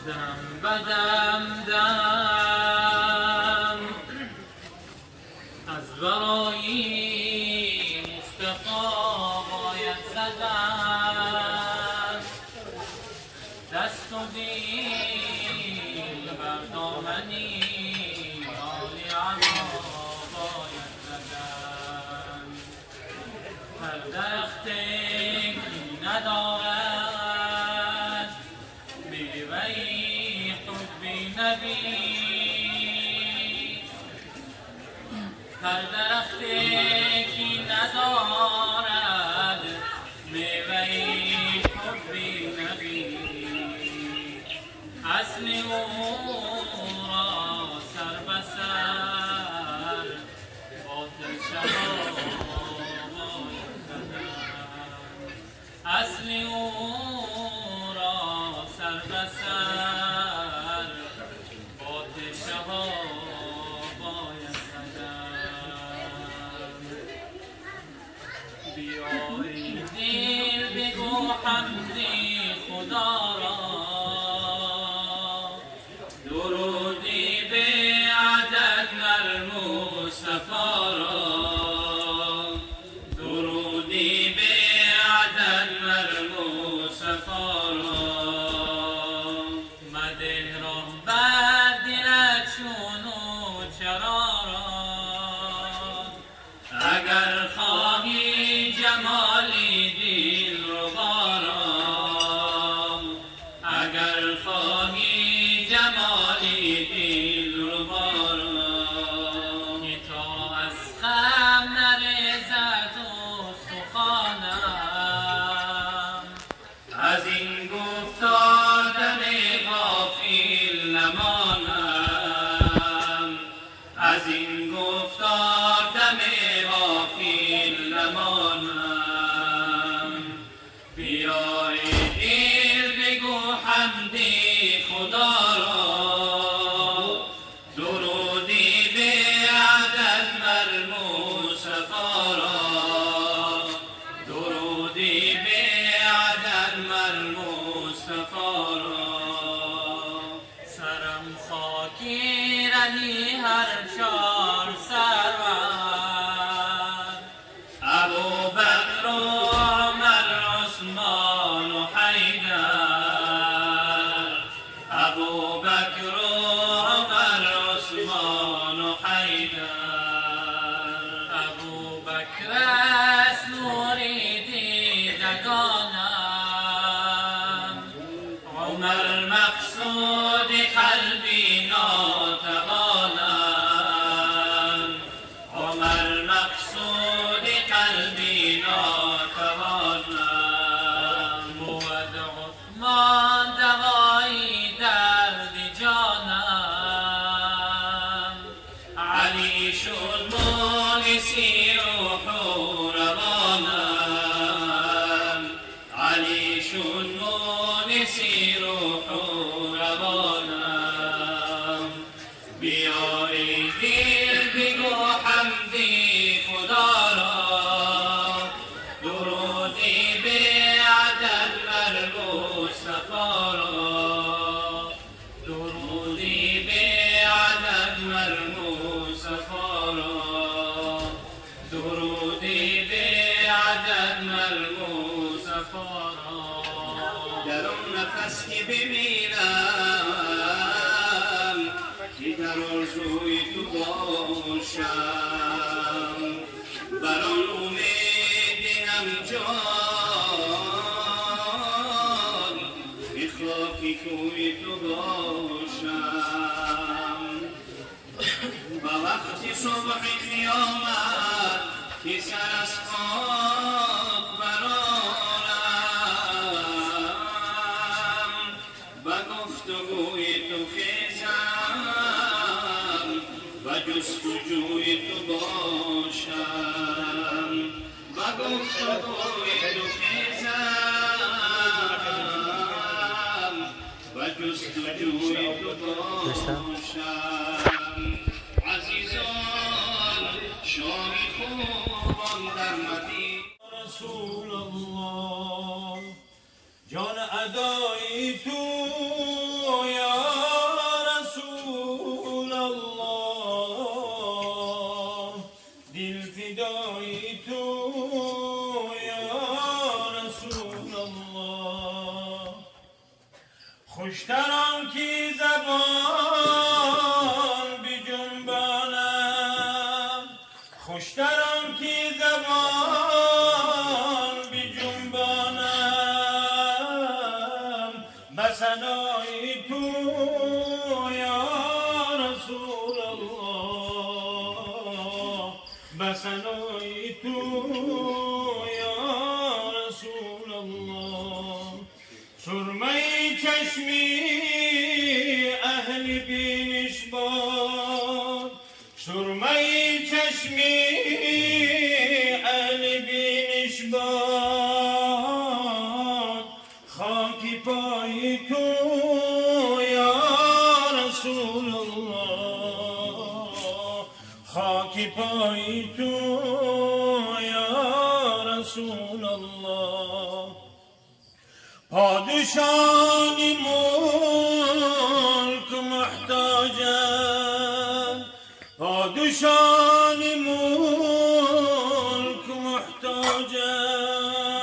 دم بدم دم از برای مصطفی باید زدن دست و دیل بر دامنی عالی علا باید زدن هر درختی ندارد میوه‌ی حبی نبی هر درختی که ندارد میوه‌ی حبی نبی اصل او را سر به سر باطل شباب اصل او را سر به سر باطل شباب باید زدن بیایی دل بگو حمدی خدا را درودی به عدد مر مصطفی را درودی به عدد مر مصطفی را مده را بر دلت چونو چرا را اگر خواهی جمالی دل ربا را اگر خواهی جمالی دل ربا را که تا از خم نریزد استخوانم از این گفتار دم غافل نمانم از این گفتار دم غافل نمانم بیای دل بگو حمدی خدا را درودی به عدد مر مصطفی را درودی به عدد مر مصطفی را سرم خاکی رهی هر چار سرور ابوبکر و عمر عثمان و حیدر ابوبکر و عمر عثمان و حیدر ابوبکر است نوری دیدگانم عمر مقصود قلبی ناتوانم عمر مقصود قلبی ناتوانم بود عثمان دوایی درد جانم علی شد مونسی روح و روانم علی شد مونسی روح و روانم بیایی دل بگو حمدی خدا را درودی به عدد مر مصطفی را درودی به عدد مر مصطفی را درودی به عدد مر مصطفی را در آن نفس که بمیرم که در آرزوی تو باشم بر آن امید همجان به خاکی کوی تو باشم و وقتی صبح قیامت که سر از خاک برآرم و گفتگوی تو خیزم و جستجوی تو باشم و گفتگوی تو خیزم و جستجوی تو باشم عزیزان شاهی خوبان در مدینه رسول الله جان ادایی تو آن کی زبان بجنبانم خوشتر آن کی زبان بجنبانم بسنای تو یا رسول الله بسنای تو یا رسول الله سرمه چشمی اهل بینش باد سرمه چشمی اهل بینش باد خاکی پای تو یا رسول الله خاکی پای تو یا رسول الله پادشان ملک محتاجند پادشان ملک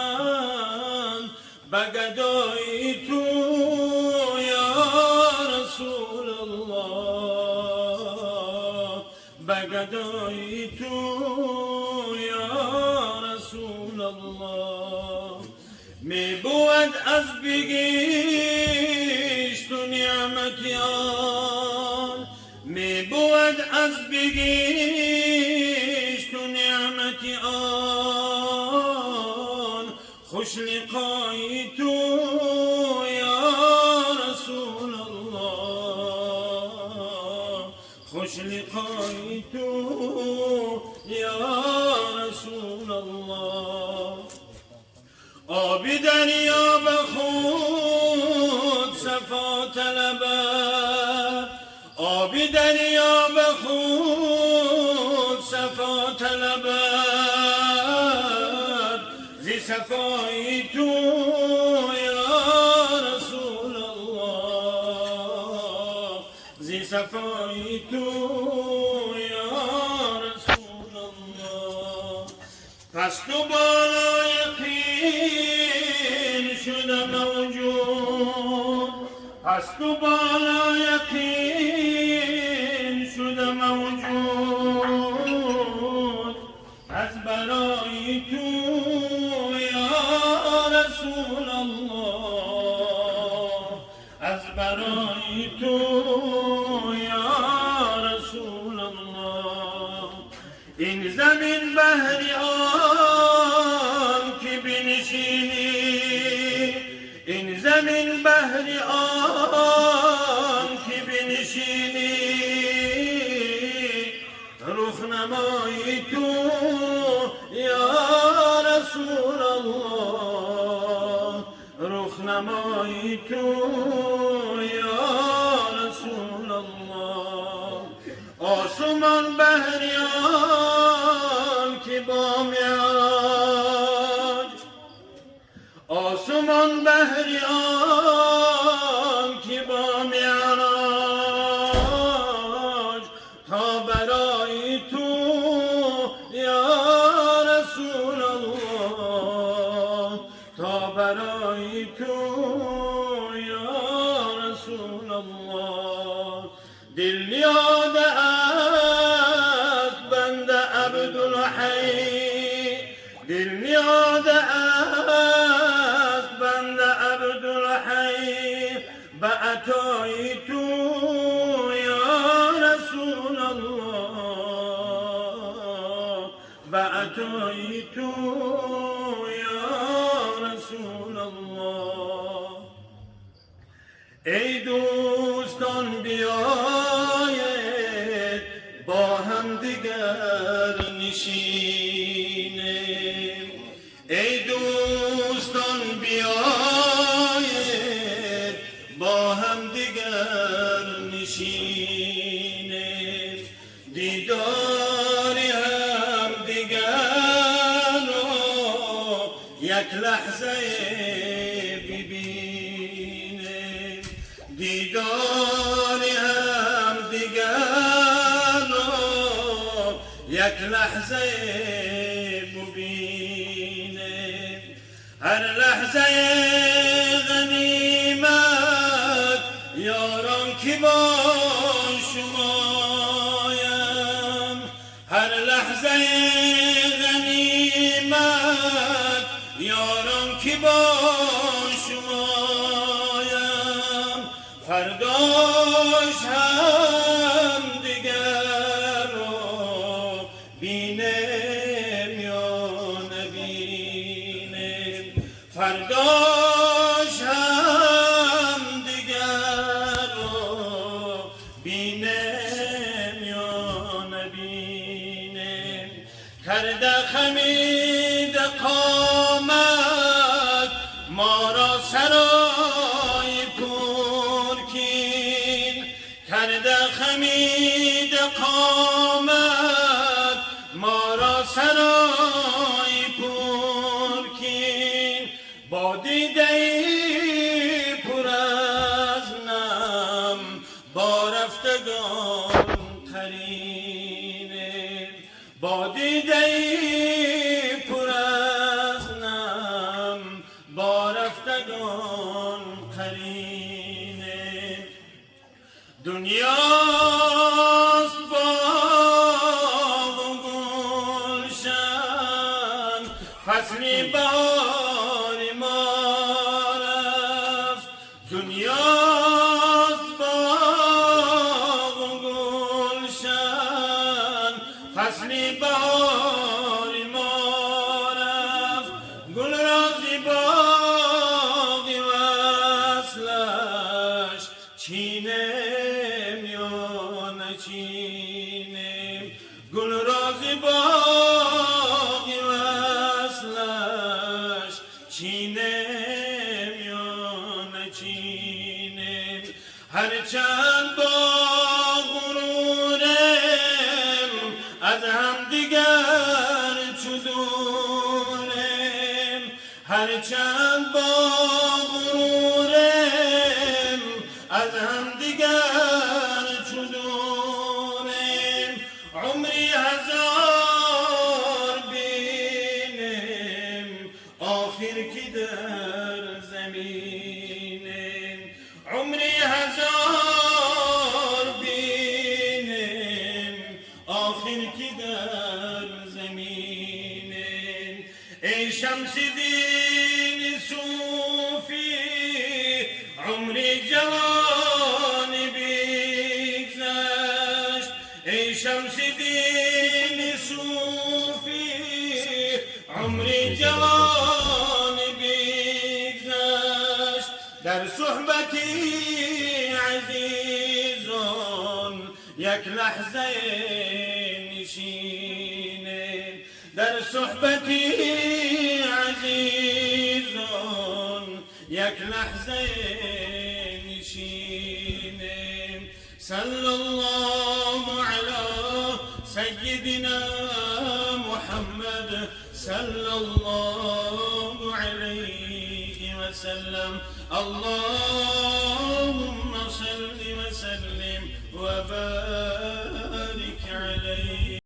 محتاجند بگدای تو یا رسول الله بگدای تو یا رسول الله می بود از بگیش تو نعمتیان می بود از بگیش تو نعمتیان خوش لقای تو یا رسول الله خوش لقای تو یا رسول الله آبی دریا به خود صفا طلبد آبی دریا به خود صفا طلبد زی صفای تو یا رسول الله زی صفای تو یا رسول الله پس تو بالای یقین شده موجود پس تو بالا یقین شده موجود از برای تو یا رسول الله از برای تو یا رسول الله این زمین بحری این زمین بحری آن که بنشینی رخنمای تو یا رسول الله رخنمای تو یا رسول الله آسمان بحری آن که با معراج آسمان بحری آن که با معراج تا برای تو یا رسول الله تا برای تو یا رسول الله دل یاده از بنده عبدالحی دل یاده از بنده عبدالحی به عطای تو یا رسول الله به عطای تو یا رسول الله ای دوستان بیایید با هم دیگر نشینیم ای دوستان بیایید با هم دیگر نشینیم دیداری هم دیگر رو یک لحظه ببینیم دیداری هم دیگر رو یک لحظه ببینیم هر لحظه غنیمت یاران کی با شمایم هر لحظه غنیمت یاران کی با شمایم فرداش هم دیگر رو بینم یا نبینم فرداش هم دیگر رو بینم یا نبینم کرده خمید قامت ما را سرای پرکین کرده خمید قامت ما را سرای پرکین با دیده‌ای پر از نم با رفتگان قرینه با دیده‌ای پر از نم با رفتگان قرینه دنیاست باغ و گلشن فصلی بهار ما رفت دنیاست باغ و گلشن فصلی بهار ما رفت گل رازی باغی وصلش چینم یا نچینم گل رازی باغی وصلش چینم یا نچینم هرچند با غرورم از هم دیگر چدورم هرچند با غرورم از هم دیگر چدورم عمری هزار بینم آخر کی در زمینم عمری هزار بینم آخر کی در زمینم ای شمس دین صوفی عمری جوان بگذشت ای شمس دین صوفی عمری جوان بگذشت در صحبتی عزیزان یک لحظه نشینه در صحبتی عزیزان یک لحظه نشینه صلی الله علی سیدنا محمد صلی الله علیه و سلم اللهم صل وسلم وبارك عليه